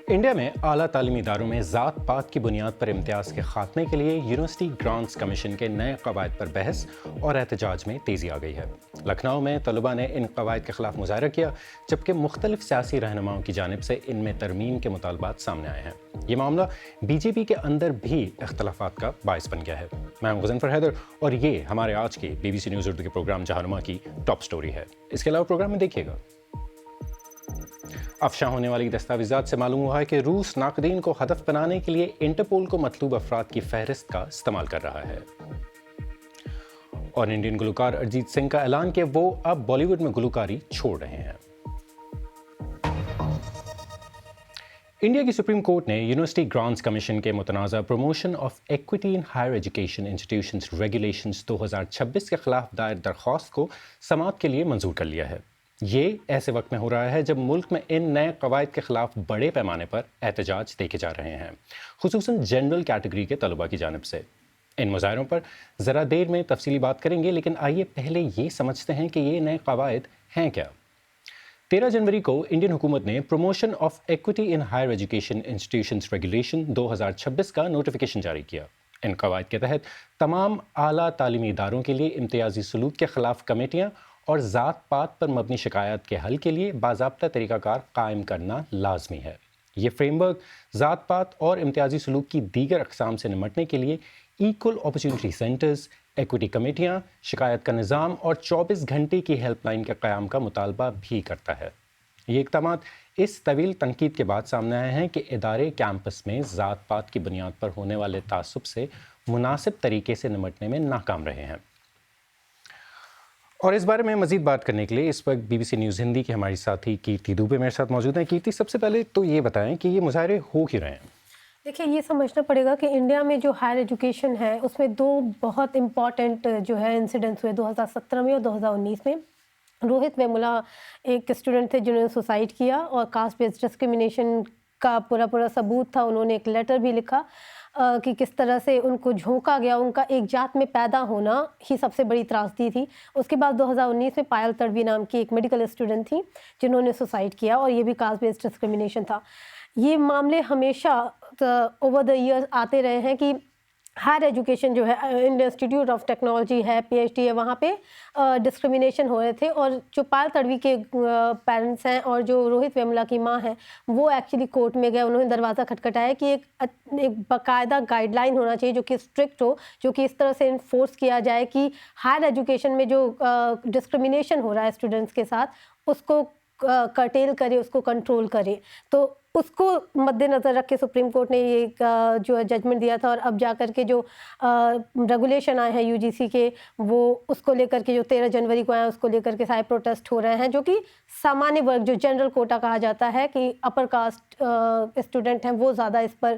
India میں اعلیٰ تعلیمی اداروں میں ذات پات کی بنیاد پر امتیاز کے خاتمے کے لیے یونیورسٹی گرانٹس کمیشن کے نئے قواعد پر بحث اور احتجاج میں تیزی آ گئی ہے۔ لکھنؤ میں طلباء نے ان قواعد کے خلاف مظاہرہ کیا، جبکہ مختلف سیاسی رہنماؤں کی جانب سے ان میں ترمیم کے مطالبات سامنے آئے ہیں۔ یہ معاملہ بی جے پی کے اندر بھی اختلافات کا باعث بن گیا ہے۔ میں ہوں غضنفر حیدر اور یہ ہمارے آج کے B B C news Urdu کے پروگرام جہانما کی ٹاپ سٹوری ہے۔ اس کے علاوہ پروگرام میں دیکھیے گا، افشاں ہونے والی دستاویزات سے معلوم ہوا ہے کہ روس ناقدین کو ہدف بنانے کے لیے انٹرپول کو مطلوب افراد کی فہرست کا استعمال کر رہا ہے، اور انڈین گلوکار ارجیت سنگھ کا اعلان کہ وہ اب بالی ووڈ میں گلوکاری چھوڑ رہے ہیں۔ انڈیا کی سپریم کورٹ نے یونیورسٹی گرانٹس کمیشن کے متنازع promotion of equity in higher education institutions regulations 2026 کے خلاف دائر درخواست کو سماعت کے لیے منظور کر لیا ہے۔ یہ ایسے وقت میں ہو رہا ہے جب ملک میں ان نئے قواعد کے خلاف بڑے پیمانے پر احتجاج دیکھے جا رہے ہیں، خصوصاً جنرل کیٹیگری کے طلباء کی جانب سے۔ ان مظاہروں پر ذرا دیر میں تفصیلی بات کریں گے، لیکن آئیے پہلے یہ سمجھتے ہیں کہ یہ نئے قواعد ہیں کیا۔ 13 جنوری کو انڈین حکومت نے promotion of equity in higher education institutions regulation 2026 کا نوٹیفیکیشن جاری کیا۔ ان قواعد کے تحت تمام اعلیٰ تعلیمی اداروں کے لیے امتیازی سلوک کے خلاف کمیٹیاں اور ذات پات پر مبنی شکایات کے حل کے لیے باضابطہ طریقہ کار قائم کرنا لازمی ہے۔ یہ فریم ورک ذات پات اور امتیازی سلوک کی دیگر اقسام سے نمٹنے کے لیے ایکول اپرچونٹی سینٹرز، ایکوٹی کمیٹیاں، شکایت کا نظام اور 24 گھنٹے کی ہیلپ لائن کے قیام کا مطالبہ بھی کرتا ہے۔ یہ اقدامات اس طویل تنقید کے بعد سامنے آئے ہیں کہ ادارے کیمپس میں ذات پات کی بنیاد پر ہونے والے تعصب سے مناسب طریقے سے نمٹنے میں ناکام رہے ہیں۔ اور اس بارے میں مزید بات کرنے کے لیے اس وقت B B C news Hindi کے ہماری ساتھی کیرتی دوبے میرے ساتھ موجود ہیں۔ کیرتی، سب سے پہلے تو یہ بتائیں کہ یہ مظاہرے ہو کیوں رہے ہیں؟ دیکھیں، یہ سمجھنا پڑے گا کہ انڈیا میں جو ہائر ایجوکیشن ہے اس میں دو بہت امپورٹنٹ جو ہے انسیڈنٹس ہوئے 2017 میں اور 2019 میں۔ روہت ویمولا ایک اسٹوڈنٹ تھے جنہوں نے سوسائڈ کیا، اور کاسٹ بیسڈ ڈسکریمنیشن کا پورا ثبوت تھا۔ انہوں نے ایک لیٹر بھی لکھا کہ کس طرح سے ان کو جھونکا گیا، ان کا ایک جات میں پیدا ہونا ہی سب سے بڑی تراژدی تھی۔ اس کے بعد 2019 میں پائل تڑوی نام کی ایک میڈیکل اسٹوڈنٹ تھی جنہوں نے سوسائڈ کیا، اور یہ بھی کاسٹ بیسڈ ڈسکریمنیشن تھا۔ یہ معاملے ہمیشہ اوور دا ایئرز آتے رہے ہیں کہ ہائر ایجوکیشن جو ہے، انڈین انسٹیٹیوٹ آف ٹیکنالوجی ہے، پی ایچ ڈی ہے، وہاں پہ ڈسکریمنیشن ہو رہے تھے۔ اور جو پائل تڑوی کے پیرنٹس ہیں اور جو روہت ویمولا کی ماں ہیں، وہ ایکچولی کورٹ میں گئے، انہوں نے دروازہ کھٹکھٹایا کہ ایک باقاعدہ گائیڈ لائن ہونا چاہیے جو کہ اسٹرکٹ ہو، جو کہ اس طرح سے انفورس کیا جائے کہ ہائر ایجوکیشن میں جو ڈسکریمنیشن ہو رہا ہے اسٹوڈنٹس کے ساتھ، اس کو کرٹیل کرے، اس کو کنٹرول کرے۔ تو اس کو مد نظر رکھ کے سپریم کورٹ نے یہ جو ججمنٹ دیا تھا، اور اب جا کر کے جو ریگولیشن آئے ہیں یو جی سی کے، وہ اس کو لے کر کے جو 13 جنوری کو آئے ہیں، اس کو لے کر کے سارے پروٹیسٹ ہو رہے ہیں، جو کہ سامانیہ ورگ جو جنرل کوٹا کہا جاتا ہے کہ اپر کاسٹ اسٹوڈنٹ ہیں، وہ زیادہ اس پر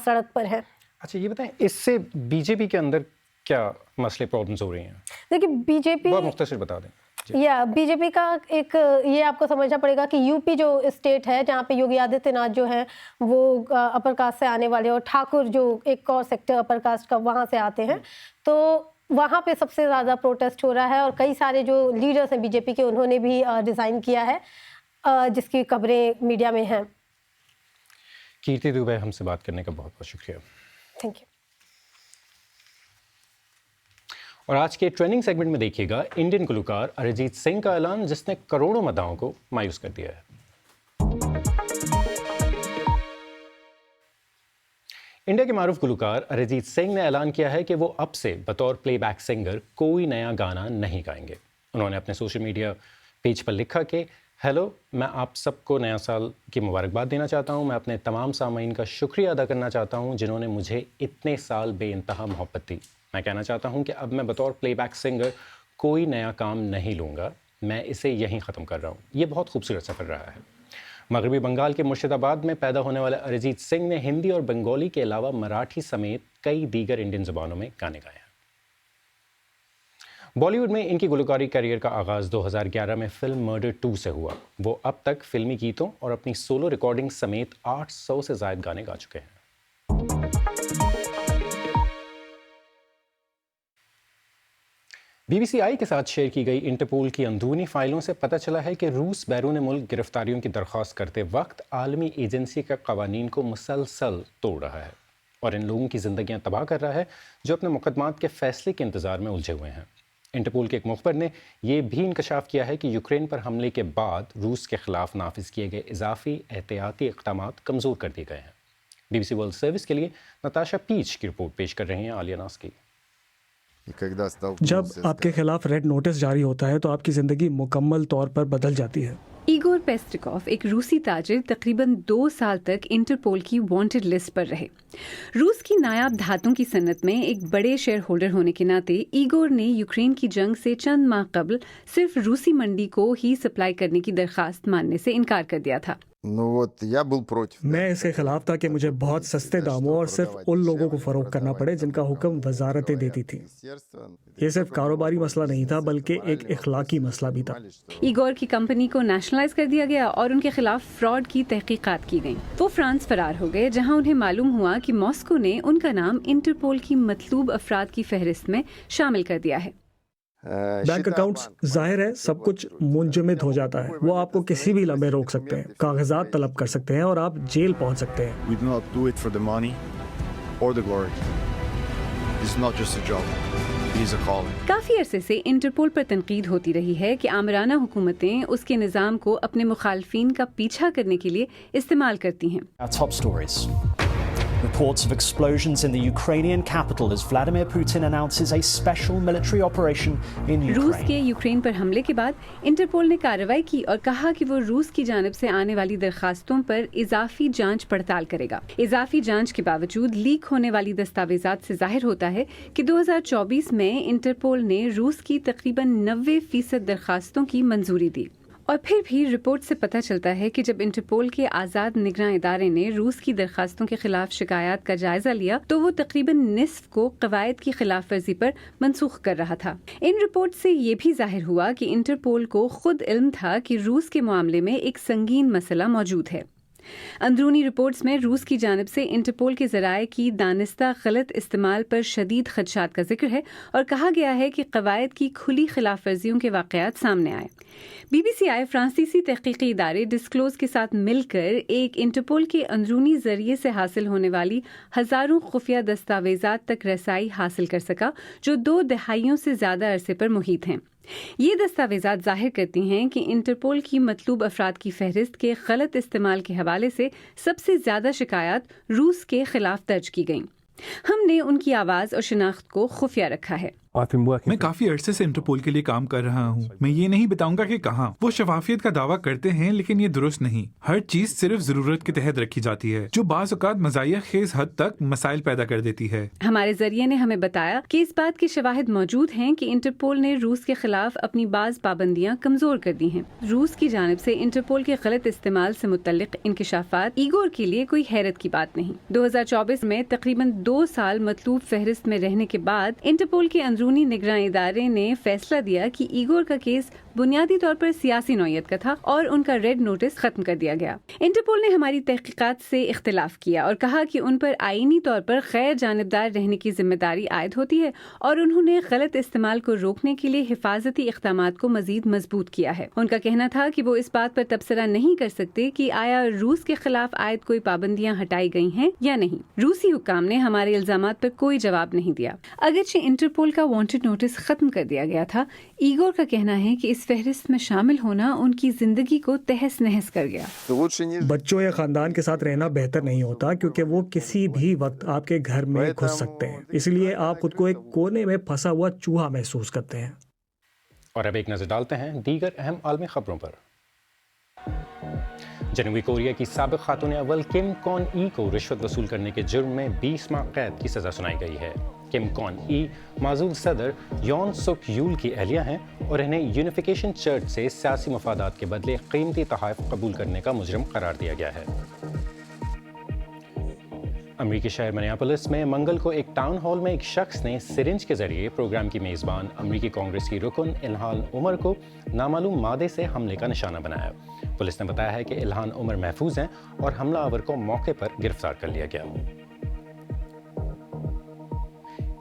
سڑک پر ہیں۔ اچھا، یہ بتائیں اس سے بی جے پی کے اندر کیا مسئلے پرابلمس ہو رہی ہیں؟ دیکھیے، بی جے پی بہت مختصر بتا دیں۔ بی جے پی کا ایک یہ آپ کو سمجھنا پڑے گا کہ یو پی جو اسٹیٹ ہے جہاں پہ یوگی آدتیہ ناتھ جو ہیں وہ اپر کاسٹ سے آنے والے، اور ٹھاکر جو ایک اور سیکٹر اپر کاسٹ کا وہاں سے آتے ہیں، تو وہاں پہ سب سے زیادہ پروٹیسٹ ہو رہا ہے، اور کئی سارے جو لیڈرز ہیں بی جے پی کے، انہوں نے بھی ریزائن کیا ہے، جس کی خبریں میڈیا میں ہیں۔ کیرتی دوبے، ہم سے بات کرنے کا بہت بہت شکریہ۔ Thank you. اور آج کے ٹریننگ سیگمنٹ میں دیکھیے گا انڈین گلوکار ارجیت سنگھ کا اعلان، جس نے کروڑوں مداحوں کو مایوس کر دیا ہے۔ انڈیا کے معروف گلوکار ارجیت سنگھ نے اعلان کیا ہے کہ وہ اب سے بطور پلے بیک سنگر کوئی نیا گانا نہیں گائیں گے۔ انہوں نے اپنے سوشل میڈیا پیج پر لکھا کہ ہیلو، میں آپ سب کو نیا سال کی مبارکباد دینا چاہتا ہوں۔ میں اپنے تمام سامعین کا شکریہ ادا کرنا چاہتا ہوں جنہوں نے مجھے اتنے سال بے انتہا محبت دی۔ میں کہنا چاہتا ہوں کہ اب میں بطور پلے بیک سنگر کوئی نیا کام نہیں لوں گا، میں اسے یہیں ختم کر رہا ہوں۔ یہ بہت خوبصورت سفر رہا ہے۔ مغربی بنگال کے مرشد آباد میں پیدا ہونے والے ارجیت سنگھ نے ہندی اور بنگالی کے علاوہ مراٹھی سمیت کئی دیگر انڈین زبانوں میں گانے گائے ہیں۔ بالی ووڈ میں ان کی گلوکاری کیریئر کا آغاز 2011 میں فلم مرڈر 2 سے ہوا۔ وہ اب تک فلمی گیتوں اور اپنی سولو ریکارڈنگ سمیت 800 سے زائد گانے گا چکے ہیں۔ BBC کے ساتھ شیئر کی گئی انٹرپول کی اندرونی فائلوں سے پتہ چلا ہے کہ روس بیرون ملک گرفتاریوں کی درخواست کرتے وقت عالمی ایجنسی کے قوانین کو مسلسل توڑ رہا ہے اور ان لوگوں کی زندگیاں تباہ کر رہا ہے جو اپنے مقدمات کے فیصلے کے انتظار میں الجھے ہوئے ہیں۔ انٹرپول کے ایک مخبر نے یہ بھی انکشاف کیا ہے کہ یوکرین پر حملے کے بعد روس کے خلاف نافذ کیے گئے اضافی احتیاطی اقدامات کمزور کر دیے گئے ہیں۔ BBC ورلڈ سروس کے لیے نتاشا پیچ کی رپورٹ پیش کر رہی ہیں عالیہ ناسکی۔ جب آپ کے خلاف ریڈ نوٹس جاری ہوتا ہے تو آپ کی زندگی مکمل طور پر بدل جاتی ہے۔ ایگور پیسٹکوف ایک روسی تاجر تقریباً 2 سال تک انٹرپول کی وانٹڈ لسٹ پر رہے۔ روس کی نایاب دھاتوں کی صنعت میں ایک بڑے شیئر ہولڈر ہونے کے ناطے ایگور نے یوکرین کی جنگ سے چند ماہ قبل صرف روسی منڈی کو ہی سپلائی کرنے کی درخواست ماننے سے انکار کر دیا تھا۔ میں اس کے خلاف تھا کہ مجھے بہت سستے داموں اور صرف ان لوگوں کو فروخت کرنا پڑے جن کا حکم وزارتیں دیتی تھی۔ یہ صرف کاروباری مسئلہ نہیں تھا بلکہ ایک اخلاقی مسئلہ بھی تھا۔ ایگور کی کمپنی کو نیشنلائز کر دیا گیا اور ان کے خلاف فراڈ کی تحقیقات کی گئیں۔ وہ فرانس فرار ہو گئے جہاں انہیں معلوم ہوا کہ ماسکو نے ان کا نام انٹرپول کی مطلوب افراد کی فہرست میں شامل کر دیا ہے۔ بینک اکاؤنٹس، ظاہر ہے سب کچھ منجمد ہو جاتا ہے۔ وہ آپ کو کسی بھی لمحے روک سکتے ہیں، کاغذات طلب کر سکتے ہیں اور آپ جیل پہنچ سکتے ہیں۔ We do not do it for the money or the glory. It's not just a job. It is a calling. کافی عرصے سے انٹرپول پر تنقید ہوتی رہی ہے کہ آمرانہ حکومتیں اس کے نظام کو اپنے مخالفین کا پیچھا کرنے کے لیے استعمال کرتی ہیں۔ Our top stories. Reports of explosions in the Ukrainian capital as Vladimir Putin announces a special military operation in روس Ukraine. کے یوکرین پر حملے کے بعد انٹرپول نے کارروائی کی اور کہا کہ وہ روس کی جانب سے آنے والی درخواستوں پر اضافی جانچ پڑتال کرے گا۔ اضافی جانچ کے باوجود لیک ہونے والی دستاویزات سے ظاہر ہوتا ہے کہ 2024 میں انٹرپول نے روس کی تقریباً 90% درخواستوں کی منظوری دی۔ اور پھر بھی رپورٹ سے پتہ چلتا ہے کہ جب انٹرپول کے آزاد نگراں ادارے نے روس کی درخواستوں کے خلاف شکایات کا جائزہ لیا تو وہ تقریباً نصف کو قواعد کی خلاف ورزی پر منسوخ کر رہا تھا۔ ان رپورٹ سے یہ بھی ظاہر ہوا کہ انٹرپول کو خود علم تھا کہ روس کے معاملے میں ایک سنگین مسئلہ موجود ہے۔ اندرونی رپورٹس میں روس کی جانب سے انٹرپول کے ذرائع کی دانستہ غلط استعمال پر شدید خدشات کا ذکر ہے اور کہا گیا ہے کہ قواعد کی کھلی خلاف ورزیوں کے واقعات سامنے آئے۔ BBC فرانسیسی تحقیقی ادارے ڈسکلوز کے ساتھ مل کر ایک انٹرپول کے اندرونی ذریعے سے حاصل ہونے والی ہزاروں خفیہ دستاویزات تک رسائی حاصل کر سکا جو 2 دہائیوں سے زیادہ عرصے پر محیط ہیں۔ یہ دستاویزات ظاہر کرتی ہیں کہ انٹرپول کی مطلوب افراد کی فہرست کے غلط استعمال کے حوالے سے سب سے زیادہ شکایات روس کے خلاف درج کی گئیں۔ ہم نے ان کی آواز اور شناخت کو خفیہ رکھا ہے۔ میں کافی عرصے سے انٹرپول کے لیے کام کر رہا ہوں۔ میں یہ نہیں بتاؤں گا کہ کہاں۔ وہ شفافیت کا دعویٰ کرتے ہیں لیکن یہ درست نہیں۔ ہر چیز صرف ضرورت کے تحت رکھی جاتی ہے جو بعض اوقات مزاحیہ خیز حد تک مسائل پیدا کر دیتی ہے۔ ہمارے ذریعے نے ہمیں بتایا کہ اس بات کے شواہد موجود ہیں کہ انٹرپول نے روس کے خلاف اپنی بعض پابندیاں کمزور کر دی ہیں۔ روس کی جانب سے انٹرپول کے غلط استعمال سے متعلق انکشافات ایگور کے لیے کوئی حیرت کی بات نہیں۔ 2024 میں تقریباً 2 سال مطلوب فہرست میں رہنے کے بعد انٹرپول کے اندرونی نگراں ادارے نے فیصلہ دیا کہ ایگور کا کیس بنیادی طور پر سیاسی نوعیت کا تھا اور ان کا ریڈ نوٹس ختم کر دیا گیا۔ انٹرپول نے ہماری تحقیقات سے اختلاف کیا اور کہا کہ ان پر آئینی طور پر غیر جانبدار رہنے کی ذمہ داری عائد ہوتی ہے اور انہوں نے غلط استعمال کو روکنے کے لیے حفاظتی اقدامات کو مزید مضبوط کیا ہے۔ ان کا کہنا تھا کہ وہ اس بات پر تبصرہ نہیں کر سکتے کہ آیا روس کے خلاف عائد کوئی پابندیاں ہٹائی گئی ہیں یا نہیں۔ روسی حکام نے ہمارے الزامات پر کوئی جواب نہیں دیا۔ اگرچہ انٹرپول کا وانٹڈ نوٹس ختم کر دیا گیا تھا، ایگور کا کہنا ہے کہ اس فہرست میں شامل ہونا ان کی زندگی کو تہس نہس کر گیا۔ بچوں یا خاندان کے ساتھ رہنا بہتر نہیں ہوتا کیونکہ وہ کسی بھی وقت آپ کے گھر میں گھس سکتے ہیں، اس لیے آپ خود کو ایک کونے میں پھنسا ہوا چوہا محسوس کرتے ہیں۔ اور اب ایک نظر ڈالتے ہیں دیگر اہم عالمی خبروں پر۔ جنوبی کوریا کی سابق خاتون اول کم کون ای کو رشوت وصول کرنے کے جرم میں 20 ماہ قید کی سزا سنائی گئی ہے۔ کم کون ای معزول صدر یون سک یول کی اہلیہ ہیں اور انہیں یونیفیکیشن چرچ سے سیاسی مفادات کے بدلے قیمتی تحائف قبول کرنے کا مجرم قرار دیا گیا ہے۔ امریکی شہر منیاپولس میں منگل کو ایک ٹاؤن ہال میں ایک شخص نے سرنج کے ذریعے پروگرام کی میزبان امریکی کانگریس کی رکن الہان عمر کو نامعلوم مادے سے حملے کا نشانہ بنایا۔ پولیس نے بتایا ہے کہ الہان عمر محفوظ ہیں اور حملہ آور کو موقع پر گرفتار کر لیا گیا۔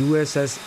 USS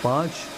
5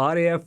RAF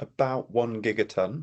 about 1 gigaton.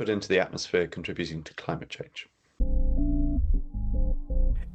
Put into the atmosphere, contributing to climate change.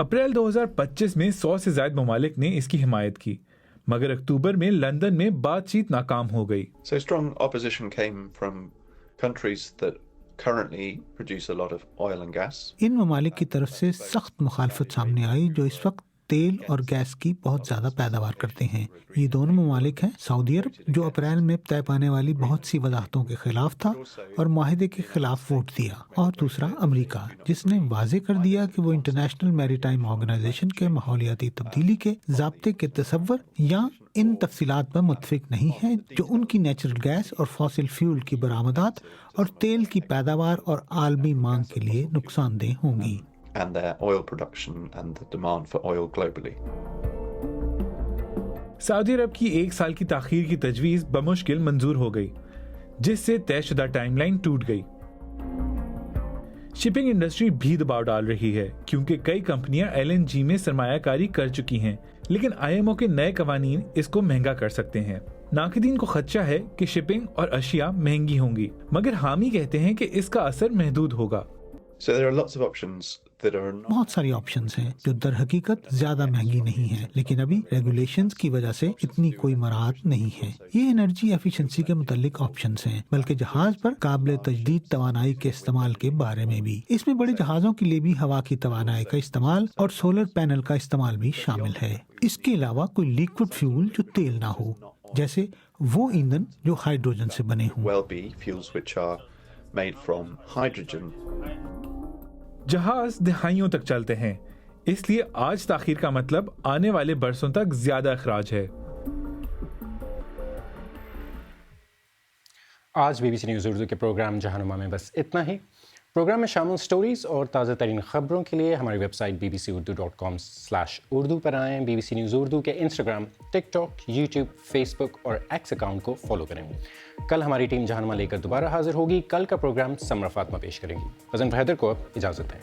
April 2025 میں 100 سے زائد ممالک نے اس کی حمایت کی، مگر اکتوبر میں لندن میں بات چیت ناکام ہو گئی۔ So strong opposition came from countries that currently produce a lot of oil and gas. ان ممالک کی طرف سے سخت مخالفت سامنے آئی جو اس وقت تیل اور گیس کی بہت زیادہ پیداوار کرتے ہیں۔ یہ دونوں ممالک ہیں سعودی عرب جو اپریل میں طے پانے والی بہت سی وضاحتوں کے خلاف تھا اور معاہدے کے خلاف ووٹ دیا، اور دوسرا امریکہ جس نے واضح کر دیا کہ وہ انٹرنیشنل میری ٹائم آرگنائزیشن کے ماحولیاتی تبدیلی کے ضابطے کے تصور یا ان تفصیلات پر متفق نہیں ہے جو ان کی نیچرل گیس اور فاسل فیول کی برآمدات اور تیل کی پیداوار اور عالمی مانگ کے لیے نقصان دہ ہوں گی۔ And their oil production and the demand for oil globally. سعودی عرب کی 1 سال کی تاخیر کی تجویز بمشکل منظور ہو گئی، جس سے طے شدہ ٹائم لائن ٹوٹ گئی۔ شپنگ انڈسٹری بھی دباؤ ڈال رہی ہے کیونکہ کئی کمپنیاں LNG میں سرمایہ کاری کر چکی ہیں، لیکن IMO کے نئے قوانین اس کو مہنگا کر سکتے ہیں۔ ناقدین کو خدشہ ہے کہ شپنگ اور اشیاء مہنگی ہوں گی، مگر حامی کہتے ہیں کہ اس کا اثر محدود ہوگا۔ So there are lots of options that are not. بہت ساری آپشنز ہیں جو در حقیقت زیادہ مہنگی نہیں ہیں، لیکن ابھی ریگولیشنز کی وجہ سے اتنی کوئی مراعات نہیں ہے۔ یہ انرجی ایفیشنسی کے متعلق آپشنز ہیں، بلکہ جہاز پر قابل تجدید توانائی کے استعمال کے بارے میں بھی۔ اس میں بڑے جہازوں کے لیے بھی ہوا کی توانائی کا استعمال اور سولر پینل کا استعمال بھی شامل ہے۔ اس کے علاوہ کوئی لیکوڈ فیول جو تیل نہ ہو، جیسے وہ ایندھن جو ہائیڈروجن سے بنے ہوں۔ Well be fuels which are made from hydrogen. جہاز دہائیوں تک چلتے ہیں، اس لیے آج تاخیر کا مطلب آنے والے برسوں تک زیادہ اخراج ہے۔ آج BBC نیوز اردو کے پروگرام جہانما میں بس اتنا ہی۔ پروگرام میں شامل سٹوریز اور تازہ ترین خبروں کے لیے ہماری ویب سائٹ bbcurdu.com/urdu پر آئیں۔ BBC نیوز اردو کے انسٹاگرام، ٹک ٹاک، یوٹیوب، فیس بک اور ایکس اکاؤنٹ کو فالو کریں۔ کل ہماری ٹیم جہانما لے کر دوبارہ حاضر ہوگی۔ کل کا پروگرام سمرا فاطمہ پیش کریں گی۔ حسن حیدر کو اب اجازت ہے۔